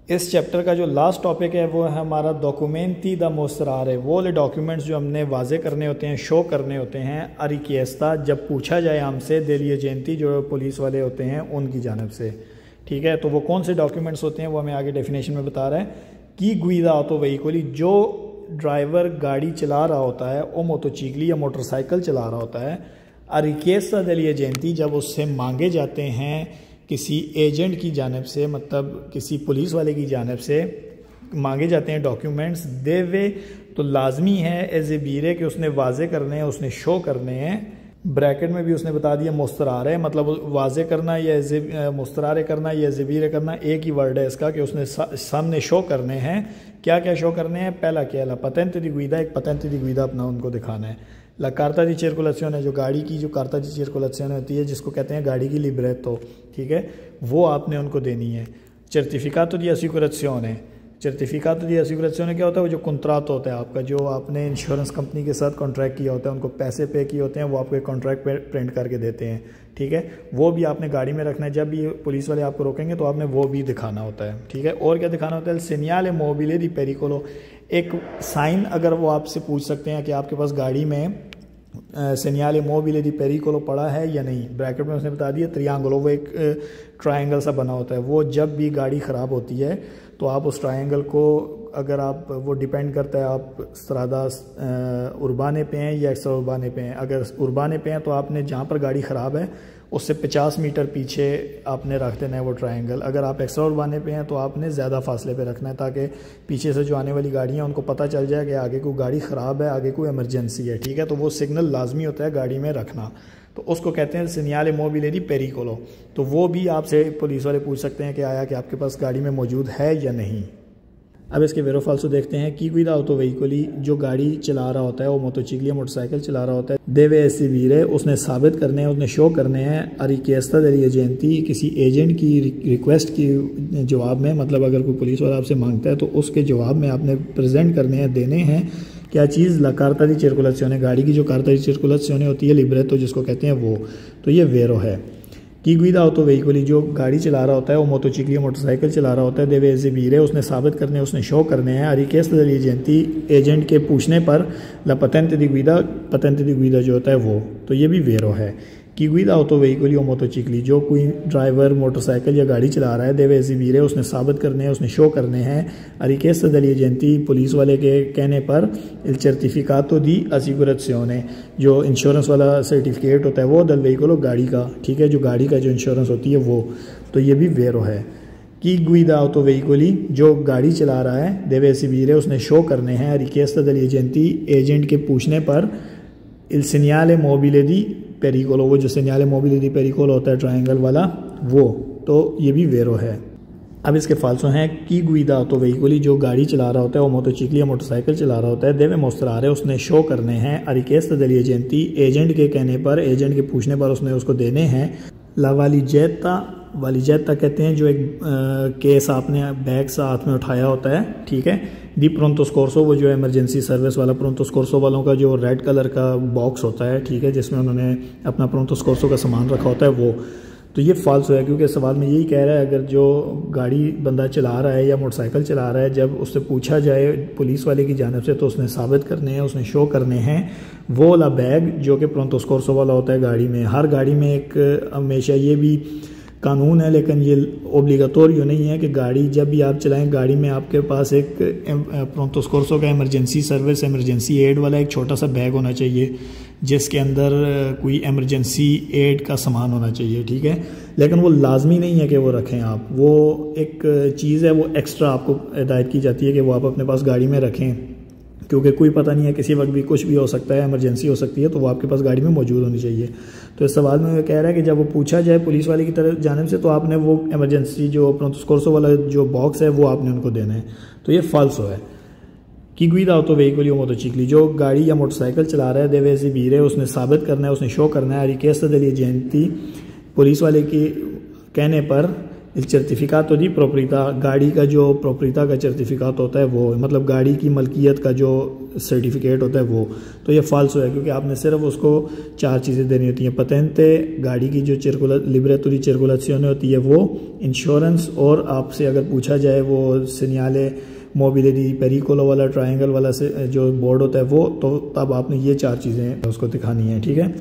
इस चैप्टर का जो लास्ट टॉपिक है वो है हमारा डॉक्यूमेंटी द मोस्टरारे, वो वाले डॉक्यूमेंट्स जो हमने वाजे करने होते हैं, शो करने होते हैं अरिकेस्ता, जब पूछा जाए हमसे दिलिए जेंती जो पुलिस वाले होते हैं उनकी जानब से। ठीक है, तो वो कौन से डॉक्यूमेंट्स होते हैं वो हमें आगे डेफिनेशन में बता रहा है कि गुइदा ऑटो व्हीकली, जो ड्राइवर गाड़ी चला रहा होता है ओ मोटोचिकली या मोटरसाइकिल चला रहा होता है, अरिकेस्ता दिलिए जेंती जब उससे मांगे जाते हैं किसी एजेंट की जानिब से, मतलब किसी पुलिस वाले की जानिब से मांगे जाते हैं डॉक्यूमेंट्स देवे, तो लाजमी है एज ए बीरे कि उसने वाजे करने हैं, उसने शो करने हैं। ब्रैकेट में भी उसने बता दिया मुस्तरारे, मतलब वाजे करना या मुस्तरारे करना या ज़बीरे करना एक ही वर्ड है इसका, कि उसने सामने शो करने हैं। क्या क्या शो करने हैं? पहला क्या ला पतेंते दी गुइदा, एक पतेंते दी गुइदा अपना उनको दिखाना है। ला कार्ता दी सर्कुलेशन है, जो गाड़ी की जो कार्ता दी सर्कुलेशन होती है जिसको कहते हैं गाड़ी की लिब्रेतो, ठीक है, वो आपने उनको देनी है। सर्टिफिकातो दी असिकुरेशन है, सर्टिफिकातो दी असिकुरेशन क्या होता है? वो जो कॉन्ट्रैक्ट होता है आपका, जो आपने इंश्योरेंस कंपनी के साथ कॉन्ट्रैक्ट किया होता है, उनको पैसे पे किए होते हैं, वो आपको एक कॉन्ट्रैक्ट प्रिंट करके देते हैं। ठीक है, वो भी आपने गाड़ी में रखना है। जब भी पुलिस वाले आपको रोकेंगे तो आपने वो भी दिखाना होता है। ठीक है, और क्या दिखाना होता है? सेनियाले मोबिले दी पेरिकोलो, एक साइन अगर वो आपसे पूछ सकते हैं कि आपके पास गाड़ी में सेनियाले मोबिले दी पेरिकोलो पड़ा है या नहीं। ब्रैकेट में उसने बता दिया त्रियांगलो, वो एक ट्रायंगल सा बना होता है, वो जब भी गाड़ी ख़राब होती है तो आप उस ट्रायंगल को, अगर आप, वो डिपेंड करता है आप स्त्रादा उर्बाने पे हैं या एक्स्ट्रा उर्बाने पे हैं। अगर उर्बाने पे हैं तो आपने जहाँ पर गाड़ी ख़राब है उससे 50 मीटर पीछे आपने रख देना है वो ट्रायंगल। अगर आप एक्स्ट्रा उर्बाने पे हैं तो आपने ज़्यादा फासले पे रखना है, ताकि पीछे से जो आने वाली गाड़ियाँ उनको पता चल जाए कि आगे कोई गाड़ी ख़राब है, आगे कोई इमरजेंसी है। ठीक है, तो वो सिग्नल लाजमी होता है गाड़ी में रखना, तो उसको कहते हैं सेनियाले मोबिले दी पेरिकोलो। तो वो भी आपसे पुलिस वाले पूछ सकते हैं कि आया कि आपके पास गाड़ी में मौजूद है या नहीं। अब इसके वेरो फाल्सो देखते हैं कि गुइदा ऑटो व्हीकली, जो गाड़ी चला रहा होता है वो मोटोचिकली या मोटरसाइकिल चला रहा होता है, देवे ऐसी वीरे, उसने साबित करने हैं, उसने शो करने हैं अरिकेस्ता दिलिए जेंती, किसी एजेंट की रिक्वेस्ट की जवाब में, मतलब अगर कोई पुलिस वाला आपसे मांगता है तो उसके जवाब में आपने प्रेजेंट करने हैं, देने हैं क्या चीज़? ला कार्ता दी सर्कुलेशन, गाड़ी की जो कार्ता दी सर्कुलेशन होती है लिब्रेतो जिसको कहते हैं वो, तो ये वेरो है। कि गुइदा ऑटो व्हीकली, जो गाड़ी चला रहा होता है वो मोटोचिकली मोटरसाइकिल चला रहा होता है, देवे एज ए बीरे, उसने साबित करने, उसने शो करने हैं अरिकेस्ता दिलिए जेंती, एजेंट के पूछने पर, ला पतेंते दी गुइदा, पतेंते दी गुइदा जो होता है वो, तो ये भी वेरो है। कि गुइदा ऑटो व्हीकली और मोटोचिकली, जो कोई ड्राइवर मोटरसाइकिल या गाड़ी चला रहा है, देवे एज ए बीरे, उसने साबित करने हैं, उसने शो करने हैं अरिकेस्ता दिलिए जेंती, पुलिस वाले के कहने पर, इल सर्टिफिकातो दी असिकुरेशियोने, जो इंश्योरेंस वाला सर्टिफिकेट होता है वो, दल व्हीकलो, गाड़ी का, ठीक है, जो गाड़ी का जो इंश्योरेंस होती है वो, तो ये भी वेरो है। कि गुइदा ऑटो व्हीकली, जो गाड़ी चला रहा है, देवे एज ए बीरे, उसने शो करने हैं अरिकेस्ता दिलिए जेंती, एजेंट के पूछने पर, इल सेनियाले मोबिले दी पेरिकोलो, वो जो सेनियाले मोबिले दी पेरिकोलो होता है ट्रायंगल वाला वो, तो ये भी वेरो है। अब इसके फाल्सो हैं कि गुइदा ऑटो व्हीकली, जो गाड़ी चला रहा होता है वो मोटोचिकली या मोटरसाइकिल चला रहा होता है, देवे मोस्तरारे, उसने शो करने हैं अरिकेस्ता दिलिए जेंती, एजेंट के कहने पर, एजेंट के पूछने पर उसने उसको देने हैं। ला वालीजेता, वालीजेता कहते हैं जो एक केस आपने बैग साथ में उठाया होता है, ठीक है, दी प्रोंतो स्कोर्सो, वो जो इमरजेंसी सर्विस वाला प्रोंतो स्कोर्सो वालों का जो रेड कलर का बॉक्स होता है, ठीक है, जिसमें उन्होंने अपना प्रोंतो स्कोर्सो का सामान रखा होता है वो, तो ये फाल्सो है, क्योंकि सवाल में यही कह रहा है अगर जो गाड़ी बंदा चला रहा है या मोटरसाइकिल चला रहा है, जब उससे पूछा जाए पुलिस वाले की जानिब से, तो उसने साबित करने हैं, उसने शो करने हैं वो वाला बैग जो कि प्रोंतो स्कोर्सो वाला होता है गाड़ी में। हर गाड़ी में एक, हमेशा ये भी कानून है लेकिन ये ओब्लिगाटोरियो नहीं है कि गाड़ी जब भी आप चलाएं, गाड़ी में आपके पास एक प्रोंतो स्कोर्सो का इमरजेंसी सर्विस, इमरजेंसी एड वाला एक छोटा सा बैग होना चाहिए जिसके अंदर कोई इमरजेंसी एड का सामान होना चाहिए, ठीक है, लेकिन वो लाजमी नहीं है कि वो रखें आप, वो एक चीज़ है, वो एक्स्ट्रा आपको हिदायत की जाती है कि वो आप अपने पास गाड़ी में रखें, क्योंकि कोई पता नहीं है, किसी वक्त भी कुछ भी हो सकता है, इमरजेंसी हो सकती है, तो वो आपके पास गाड़ी में मौजूद होनी चाहिए। तो इस सवाल में वो कह रहा है कि जब वो पूछा जाए पुलिस वाले की तरफ जानिब से, तो आपने वो इमरजेंसी जो प्रोंतो स्कोर्सो वाला जो बॉक्स है वो आपने उनको देना है, तो ये फाल्सो है। कि गुइदा ऑटो व्हीकली और मोटोचिकली, जो गाड़ी या मोटरसाइकिल चला रहा है, देवे एज ए बीरे, उसने साबित करना है, उसने शो करना है अरिकेस्ता दिलिए जेंती, पुलिस वाले के कहने पर, इल certificato di proprietà, गाड़ी का जो proprietà का certificate होता है वो, मतलब गाड़ी की मलकियत का जो सर्टिफिकेट होता है वो, तो ये फाल्सो है क्योंकि आपने सिर्फ उसको 4 चीज़ें देनी होती हैं। पतेंते, गाड़ी की जो लिब्रेतो दी circolazione होती है वो, इंश्योरेंस, और आपसे अगर पूछा जाए वो segnale mobile di pericolo वाला ट्रायंगल वाला से जो बोर्ड होता है वो, तो तब आपने ये 4 चीज़ें उसको दिखानी है। ठीक है।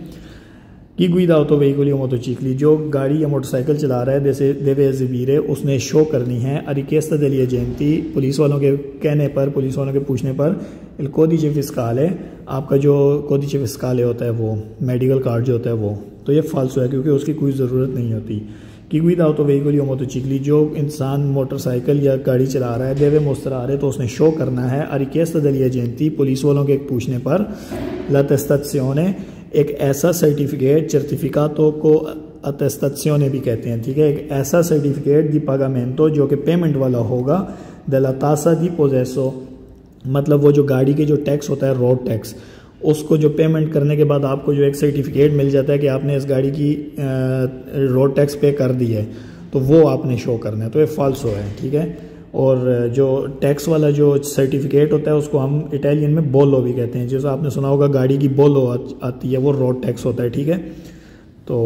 की गुइदा ऑटो व्हीकल या मोटोचिकली, जो गाड़ी या मोटरसाइकिल चला रहा है जैसे देवे एजिबीरे, उसने शो करनी है अरिकेस्ता देली एजेंटी, पुलिस वालों के कहने पर, पुलिस वालों के पूछने पर, इल कोडिce फिस्काले, आपका जो कोडिce फिस्काले होता है वो मेडिकल कार्ड जो होता है वो, तो ये फाल्सो है क्योंकि उसकी कोई ज़रूरत नहीं होती। की गुइदा ऑटो व्हीकल या मोटोचिकली, जो इंसान मोटरसाइकिल या गाड़ी चला रहा है देवे मोस्त्रारे, तो उसने शो करना है अरिकेस्ता देली एजेंटी, पुलिस वालों के पूछने पर, l'attestazione, एक ऐसा सर्टिफिकेट, certificato को attestazione भी कहते हैं। ठीक है, एक ऐसा सर्टिफिकेट दी pagamento जो कि पेमेंट वाला होगा, della tassa di possesso, मतलब वो जो गाड़ी के जो टैक्स होता है रोड टैक्स, उसको जो पेमेंट करने के बाद आपको जो एक सर्टिफिकेट मिल जाता है कि आपने इस गाड़ी की रोड टैक्स पे कर दी है, तो वो आपने शो करना है, तो ये फाल्सो है। ठीक है। और जो टैक्स वाला जो सर्टिफिकेट होता है उसको हम इटालियन में बोलो भी कहते हैं, जैसे आपने सुना होगा गाड़ी की बोलो आती है, वो रोड टैक्स होता है। ठीक है। तो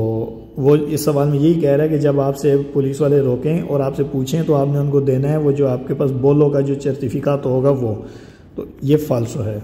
वो इस सवाल में यही कह रहा है कि जब आपसे पुलिस वाले रोकें और आपसे पूछें तो आपने उनको देना है वो जो आपके पास बोलो का जो सर्टिफिकेट होगा वो, तो ये फाल्सो है।